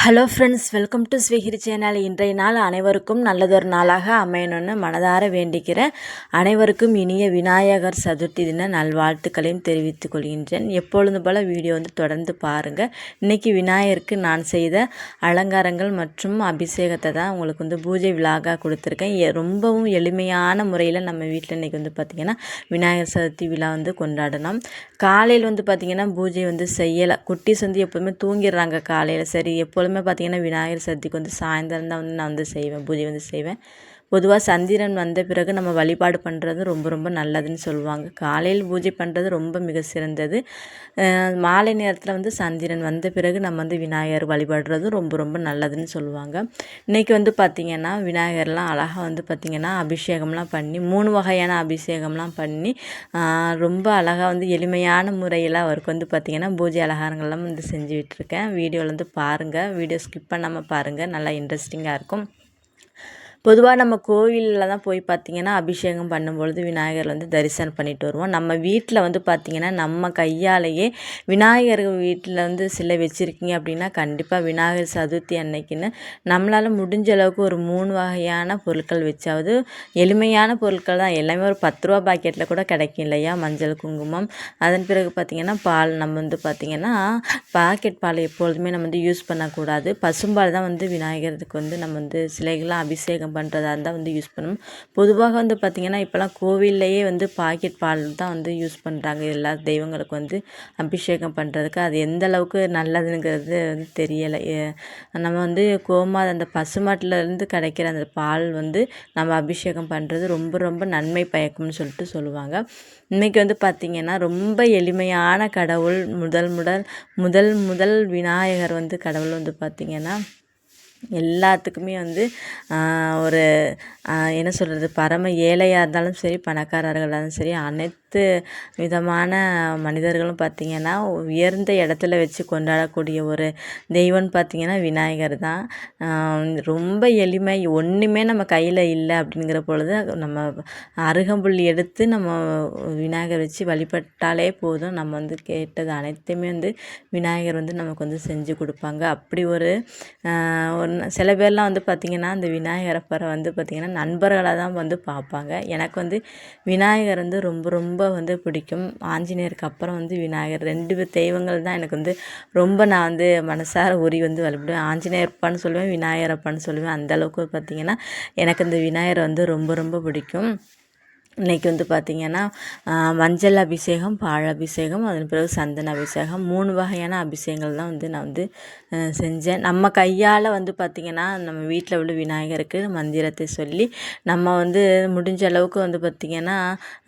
Hello friends, welcome to ஸ்வீஹிரி channel. இன்றைய நாள் அனைவருக்கும் நல்லதொரு நாளாக அமையணும்னு மனதார வேண்டிக்கிறேன். அனைவருக்கும் இனிய விநாயகர் சதுர்த்தி தின நல்வாழ்த்துக்களையும் தெரிவித்துக் கொள்கின்றேன். எப்பொழுதும் போல் வீடியோ தொடர்ந்து பாருங்கள். இன்றைக்கி விநாயகருக்கு நான் செய்த அலங்காரங்கள் மற்றும் அபிஷேகத்தை தான் உங்களுக்கு பூஜை விழாக கொடுத்துருக்கேன். ரொம்பவும் எளிமையான முறையில் நம்ம வீட்டில் இன்றைக்கி பார்த்திங்கன்னா விநாயகர் சதுர்த்தி விழா கொண்டாடணும். காலையில் பார்த்திங்கன்னா பூஜை செய்யலை. குட்டீஸ் எப்போதுமே தூங்கிடுறாங்க காலையில். சரி, எப்பொழுதுமே பார்த்திங்கன்னா விநாயகர் சதுர்த்திக்கு சாயந்தரம் தான் நான் செய்வேன், பூஜை செய்வேன். பொதுவாக சந்திரன் வந்த பிறகு நம்ம வழிபாடு பண்ணுறது ரொம்ப ரொம்ப நல்லதுன்னு சொல்லுவாங்க. காலையில் பூஜை பண்ணுறது ரொம்ப மிக சிறந்தது. மாலை நேரத்தில் சந்திரன் வந்த பிறகு நம்ம விநாயகர் வழிபடுறதும் ரொம்ப ரொம்ப நல்லதுன்னு சொல்லுவாங்க. இன்றைக்கி பார்த்திங்கன்னா விநாயகர்லாம் அழகாக பார்த்திங்கன்னா அபிஷேகம்லாம் பண்ணி 3 வகையான அபிஷேகம்லாம் பண்ணி ரொம்ப அழகாக எளிமையான முறையில் அவருக்கு பார்த்திங்கன்னா பூஜை அலங்காரங்கள்லாம் செஞ்சு விட்டுருக்கேன். வீடியோவில் பாருங்கள். வீடியோ ஸ்கிப் பண்ணாமல் பாருங்கள், நல்லா இன்ட்ரெஸ்டிங்காக இருக்கும். பொதுவாக நம்ம கோவிலில் தான் போய் பார்த்திங்கன்னா அபிஷேகம் பண்ணும்பொழுது விநாயகர் தரிசனம் பண்ணிட்டு வருவோம். நம்ம வீட்டில் பார்த்திங்கன்னா நம்ம கையாலேயே விநாயகர் வீட்டில் சிலை வச்சுருக்கீங்க அப்படின்னா கண்டிப்பாக விநாயகர் சதுர்த்தி அன்னைக்குன்னு நம்மளால் முடிஞ்ச அளவுக்கு ஒரு 3 வகையான பொருட்கள் வச்சாவது, எளிமையான பொருட்கள் தான், எல்லாமே ஒரு 10 ரூபா பாக்கெட்டில் கூட கிடைக்கும் இல்லையா? மஞ்சள், குங்குமம், அதன் பிறகு பார்த்திங்கன்னா பால். நம்ம பார்த்திங்கன்னா பாக்கெட் பால் எப்பொழுதுமே நம்ம யூஸ் பண்ணக்கூடாது. பசும்பால் தான் விநாயகருக்கு நம்ம சிலைகள்லாம் அபிஷேகம் பண்ணுறதா இருந்தால் யூஸ் பண்ணணும். பொதுவாக பார்த்திங்கன்னா இப்போலாம் கோவில்லையே பாக்கெட் பால் தான் யூஸ் பண்ணுறாங்க எல்லா தெய்வங்களுக்கு அபிஷேகம் பண்ணுறதுக்கு. அது எந்த அளவுக்கு நல்லதுங்கிறது தெரியலை. நம்ம கோமாத அந்த பசுமாட்டிலேருந்து கிடைக்கிற அந்த பால் நம்ம அபிஷேகம் பண்ணுறது ரொம்ப ரொம்ப நன்மை பயக்கும்னு சொல்லுவாங்க. இன்றைக்கி பார்த்திங்கன்னா ரொம்ப எளிமையான கடவுள், முதல் முதல் விநாயகர் கடவுள் பார்த்திங்கன்னா எல்லாத்துக்குமே ஒரு என்ன சொல்கிறது, பரம ஏழையாக இருந்தாலும் சரி, பணக்காரர்களாக இருந்தாலும் சரி, அனைத்து விதமான மனிதர்களும் பார்த்திங்கன்னா உயர்ந்த இடத்துல வச்சு கொண்டாடக்கூடிய ஒரு தெய்வம்னு பார்த்திங்கன்னா விநாயகர் தான். ரொம்ப எளிமை. ஒன்றுமே நம்ம கையில் இல்லை அப்படிங்கிற பொழுது நம்ம அருகம்புல் எடுத்து நம்ம விநாயகர் வச்சு வழிபட்டாலே போதும். நம்ம கேட்டது அனைத்துமே விநாயகர் நமக்கு செஞ்சு கொடுப்பாங்க. அப்படி ஒரு சில பேர்லாம் பார்த்திங்கன்னா அந்த விநாயகரை பார்த்திங்கன்னா நண்பர்களாக தான் பார்ப்பாங்க. எனக்கு விநாயகர் ரொம்ப ரொம்ப பிடிக்கும். ஆஞ்சநேயருக்கு அப்புறம் விநாயகர், 2 தெய்வங்கள் தான் எனக்கு ரொம்ப நான் மனசார உரி வழிபடுவேன். ஆஞ்சநேயர் சொல்லுவேன், விநாயகர் அப்பான்னு சொல்லுவேன். அந்தளவுக்கு பார்த்திங்கன்னா எனக்கு இந்த விநாயகர் ரொம்ப ரொம்ப பிடிக்கும். இன்றைக்கி பார்த்திங்கன்னா மஞ்சள் அபிஷேகம், பால் அபிஷேகம், அதன் பிறகு சந்தன அபிஷேகம், 3 வகையான அபிஷேகங்கள் தான் நான் செஞ்சேன். நம்ம கையால் பார்த்திங்கன்னா நம்ம வீட்டில் உள்ள விநாயகருக்கு மந்திரத்தை சொல்லி நம்ம முடிஞ்ச அளவுக்கு பார்த்திங்கன்னா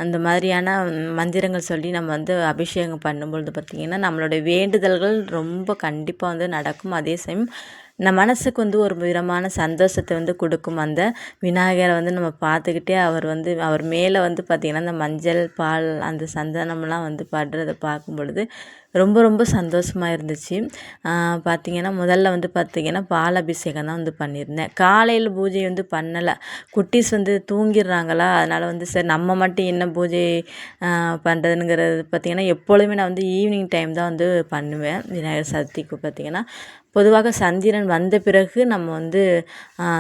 அந்த மாதிரியான மந்திரங்கள் சொல்லி நம்ம அபிஷேகம் பண்ணும்பொழுது பார்த்திங்கன்னா நம்மளுடைய வேண்டுதல்கள் ரொம்ப கண்டிப்பாக நடக்கும். அதே சமயம் நம்ம மனசுக்கு ஒரு விதமான சந்தோஷத்தை கொடுக்கும். அந்த விநாயகரை நம்ம பார்த்துக்கிட்டே அவர் மேலே பார்த்திங்கன்னா அந்த மஞ்சள், பால், அந்த சந்தனம்லாம் படுறதை பார்க்கும் பொழுது ரொம்ப ரொம்ப சந்தோஷமாக இருந்துச்சு. பார்த்திங்கன்னா முதல்ல பார்த்திங்கன்னா பால் அபிஷேகம் தான் பண்ணியிருந்தேன். காலையில் பூஜை பண்ணலை. குட்டீஸ் தூங்கிடுறாங்களா, அதனால் சரி நம்ம மட்டும் என்ன பூஜை பண்ணுறதுங்கிறது பார்த்திங்கன்னா எப்பொழுதுமே நான் ஈவினிங் டைம் தான் பண்ணுவேன். விநாயகர் சதுர்த்திக்கு பார்த்திங்கன்னா பொதுவாக சந்திரன் வந்த பிறகு நம்ம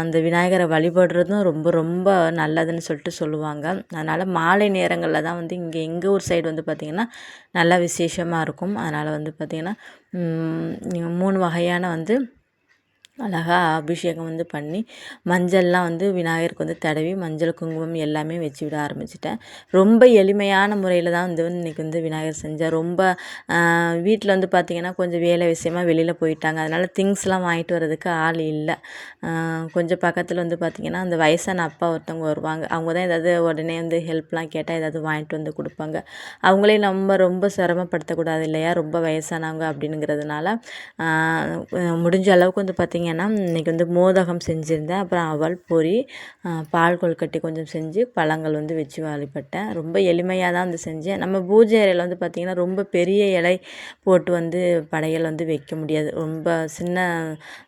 அந்த விநாயகரை வழிபடுறதும் ரொம்ப ரொம்ப நல்லதுன்னு சொல்லுவாங்க. அதனால் மாலை நேரங்களில் தான் இங்கே எங்கள் ஊர் சைடு பார்த்திங்கன்னா நல்லா விசேஷமாக இருக்கும். அதனால் பார்த்திங்கன்னா 3 வகையான அழகாக அபிஷேகம் பண்ணி மஞ்சள்லாம் விநாயகருக்கு தடவி மஞ்சள், குங்குமம் எல்லாமே வச்சு விட ஆரம்பிச்சிட்டேன். ரொம்ப எளிமையான முறையில் தான் இன்றைக்கி விநாயகர் செஞ்சேன். ரொம்ப வீட்டில் பார்த்திங்கன்னா கொஞ்சம் வேலை விஷயமாக வெளியில் போயிட்டாங்க. அதனால் திங்ஸ்லாம் வாங்கிட்டு வர்றதுக்கு ஆள் இல்லை. கொஞ்சம் பக்கத்தில் பார்த்திங்கன்னா அந்த வயசான அப்பா ஒருத்தவங்க வருவாங்க. அவங்க தான் ஏதாவது உடனே ஹெல்ப்லாம் கேட்டால் ஏதாவது வாங்கிட்டு கொடுப்பாங்க. அவங்களே நம்ம ரொம்ப சிரமப்படுத்தக்கூடாது இல்லையா? ரொம்ப வயசானவங்க அப்படிங்கிறதுனால முடிஞ்ச அளவுக்கு பார்த்திங்கன்னா இன்றைக்கி மோதகம் செஞ்சுருந்தேன். அப்புறம் அவல் பொரி, பால் கொழுக்கட்டை கொஞ்சம் செஞ்சு பழங்கள் வச்சு வழிபட்டேன். ரொம்ப எளிமையாக தான் செஞ்சேன். நம்ம பூஜை அறையில் பார்த்திங்கன்னா ரொம்ப பெரிய இலை போட்டு படையல் வைக்க முடியாது. ரொம்ப சின்ன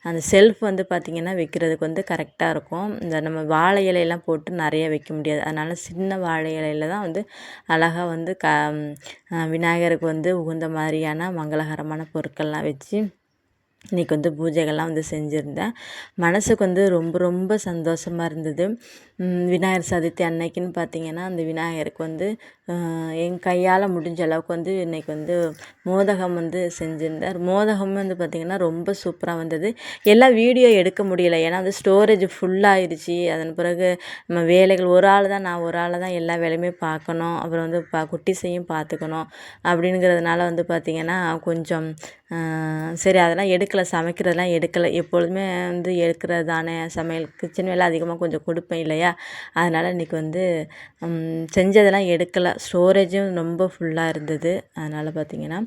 அந்த செல்ஃப் பார்த்திங்கன்னா வைக்கிறதுக்கு கரெக்டாக இருக்கும். இந்த நம்ம வாழை இலையெல்லாம் போட்டு நிறைய வைக்க முடியாது. அதனால் சின்ன வாழை இலையில் தான் அழகாக விநாயகருக்கு உகந்த மாதிரியான மங்களகரமான பொருட்கள்லாம் வச்சு இன்றைக்கி வந்து பூஜைகள்லாம் வந்து செஞ்சுருந்தேன். மனதுக்கு வந்து ரொம்ப ரொம்ப சந்தோஷமாக இருந்தது. விநாயகர் சதுர்த்தி அன்னைக்குன்னு பார்த்திங்கன்னா அந்த விநாயகருக்கு வந்து என் கையால் முடிஞ்ச அளவுக்கு வந்து இன்றைக்கி வந்து மோதகம் வந்து செஞ்சுருந்தேன். மோதகம் வந்து பார்த்திங்கன்னா ரொம்ப சூப்பராக வந்தது. எல்லாம் வீடியோ எடுக்க முடியலை, ஏன்னா வந்து ஸ்டோரேஜ் ஃபுல்லாகிடுச்சு. அதன் பிறகு நம்ம வேலைகள் நான் ஒரு ஆள் தான் எல்லா வேலையுமே பார்க்கணும். அப்புறம் வந்து குட்டீஸையும் பார்த்துக்கணும். அப்படிங்கிறதுனால வந்து பார்த்திங்கன்னா கொஞ்சம் சரி அதெல்லாம் எடுக்கலை, சமைக்கிறதெல்லாம் எடுக்கலை. எப்பொழுதுமே வந்து எடுக்கிறது தானே சமையல், கிச்சன் வேலை அதிகமாக கொஞ்சம் கொடுப்பேன் இல்லையா, அதனால் இன்றைக்கி வந்து செஞ்சதெல்லாம் எடுக்கலை. ஸ்டோரேஜும் ரொம்ப ஃபுல்லாக இருந்தது. அதனால் பார்த்திங்கன்னா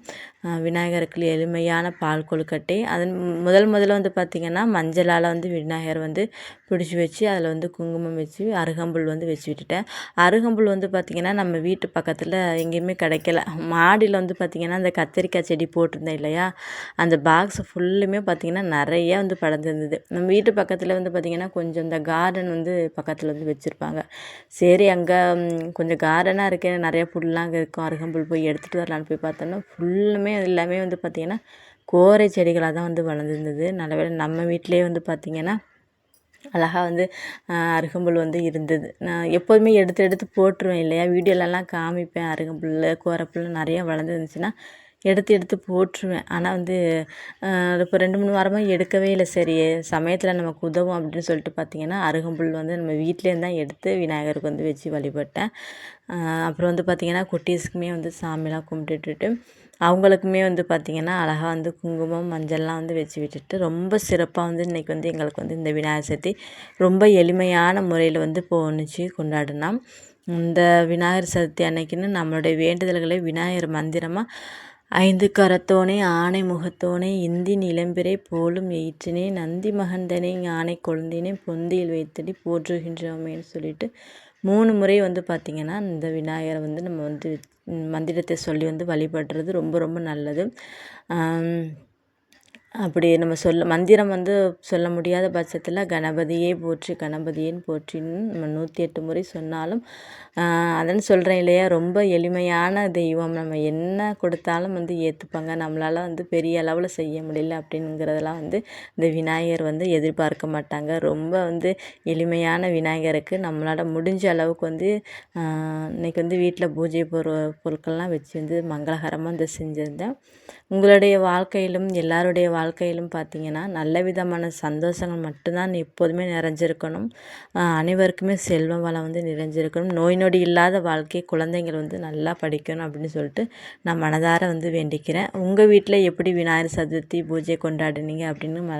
விநாயகருக்கு எளிமையான பால் கொழுக்கட்டை, அதன் முதல்ல வந்து பார்த்திங்கன்னா மஞ்சளால் வந்து விநாயகர் வந்து பிடிச்சி வச்சு அதில் வந்து குங்குமம் வச்சு அருகம்புல் வந்து வச்சு விட்டுட்டேன். அருகம்புல் வந்து பார்த்திங்கன்னா நம்ம வீட்டு பக்கத்தில் எங்கேயுமே கிடைக்கல. மாடியில் வந்து பார்த்திங்கன்னா அந்த கத்திரிக்காய் செடி போட்டிருந்தேன் இல்லையா, அந்த பாக்ஸ் ஃபுல்லுமே பார்த்திங்கன்னா நிறையா வந்து படர்ந்துருந்தது. நம்ம வீட்டு பக்கத்தில் வந்து பார்த்திங்கன்னா கொஞ்சம் இந்த கார்டன் வந்து பக்கத்தில் வந்து வச்சுருப்பாங்க. சரி அங்கே கொஞ்சம் கார்டனாக இருக்க நிறைய புல்லாம் அங்கே இருக்கும், அருகம்புல் போய் எடுத்துகிட்டு வரலான்னு போய் பார்த்தோன்னா ஃபுல்லுமே எல்லாமே வந்து பார்த்திங்கன்னா கோரை செடிகளாக தான் வந்து வளர்ந்துருந்தது. நல்ல வேளை நம்ம வீட்டிலே வந்து பார்த்திங்கன்னா அழகாக வந்து அருகம்புல் வந்து இருந்தது. நான் எப்போதுமே எடுத்து போட்டுருவேன் இல்லையா, வீடியோலலாம் காமிப்பேன். அருகம்புல் கோரப்புல் நிறையா வளர்ந்துருந்துச்சுன்னா எடுத்து போட்டுருவேன். ஆனால் வந்து இப்போ 2-3 வாரமாக எடுக்கவே இல்லை. சரி சமயத்தில் நமக்கு உதவும் அப்படின்னு சொல்லிட்டு பார்த்திங்கன்னா அருகம்புல் வந்து நம்ம வீட்டிலேருந்து தான் எடுத்து விநாயகருக்கு வந்து வச்சு வழிபட்டேன். அப்புறம் வந்து பார்த்திங்கன்னா குட்டீஸுக்குமே வந்து சாமிலாம் கும்பிட்டுட்டு அவங்களுக்குமே வந்து பார்த்திங்கன்னா அழகாக வந்து குங்குமம் மஞ்சள்லாம் வந்து வச்சு விட்டுட்டு ரொம்ப சிறப்பாக வந்து இன்றைக்கி வந்து எங்களுக்கு வந்து இந்த விநாயகர் சதுர்த்தி ரொம்ப எளிமையான முறையில் வந்து போணுச்சு கொண்டாடினோம். இந்த விநாயகர் சதுர்த்தி அன்னைக்குன்னு நம்மளுடைய வேண்டுதல்களை விநாயகர் மந்திரமாக 5 கரத்தோனே ஆனை முகத்தோனே இந்தின் இளம்பிறை போலும் எயிற்றினே நந்தி மகந்தனே ஆனை கொழுந்தினே பொந்தியில் வைத்தடி போற்றுகின்றோமேன்னு சொல்லிட்டு 3 முறை வந்து பார்த்திங்கன்னா இந்த விநாயகரை வந்து நம்ம வந்து மந்திரத்தை சொல்லி வந்து வழிபடுறது ரொம்ப ரொம்ப நல்லது. அப்படி நம்ம மந்திரம் வந்து சொல்ல முடியாத பட்சத்தில் கணபதியே போற்றி கணபதியேன்னு போற்றின்னு நம்ம 108 முறை சொன்னாலும் அதன்னு சொல்கிறேன் இல்லையா, ரொம்ப எளிமையான தெய்வம். நம்ம என்ன கொடுத்தாலும் வந்து ஏற்றுப்பாங்க. நம்மளால் வந்து பெரிய அளவில் செய்ய முடியல அப்படிங்கிறதெல்லாம் வந்து இந்த விநாயகர் வந்து எதிர்பார்க்க மாட்டாங்க. ரொம்ப வந்து எளிமையான விநாயகருக்கு நம்மளால் முடிஞ்ச அளவுக்கு வந்து இன்றைக்கி வந்து வீட்டில் பூஜை பொருட்கள்லாம் வச்சு வந்து மங்களகரமாக வந்து செஞ்சுருந்தேன். உங்களுடைய வாழ்க்கையிலும் எல்லாருடைய வாழ்க்கையிலும் பார்த்திங்கன்னா நல்ல விதமான சந்தோஷங்கள் மட்டும்தான் எப்போதுமே நிறைஞ்சிருக்கணும். அனைவருக்குமே செல்வ வளம் வந்து நிறைஞ்சிருக்கணும். நோய் நொடி இல்லாத வாழ்க்கை, குழந்தைங்கள் வந்து நல்லா படிக்கணும் அப்படின்னு சொல்லிட்டு நான் மனதார வந்து வேண்டிக்கிறேன். உங்கள் வீட்டில் எப்படி விநாயகர் சதுர்த்தி பூஜை கொண்டாடினீங்க அப்படின்னு